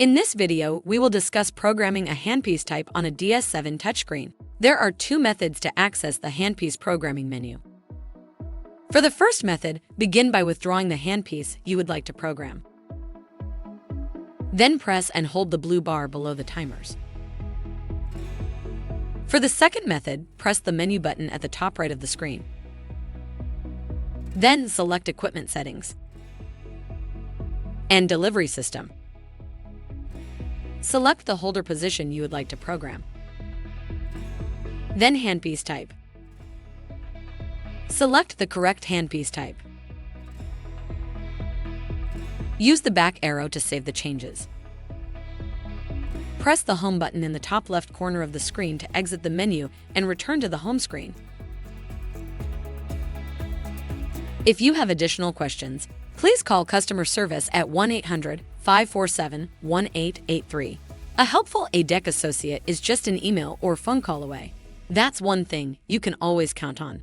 In this video, we will discuss programming a handpiece type on a DS7 touchscreen. There are two methods to access the handpiece programming menu. For the first method, begin by withdrawing the handpiece you would like to program. Then press and hold the blue bar below the timers. For the second method, press the menu button at the top right of the screen. Then select Equipment Settings and Delivery System. Select the holder position you would like to program. Then Handpiece Type. Select the correct handpiece type. Use the back arrow to save the changes. Press the Home button in the top left corner of the screen to exit the menu and return to the home screen. If you have additional questions, please call customer service at 1-800-547-1883. A helpful A-dec associate is just an email or phone call away. That's one thing you can always count on.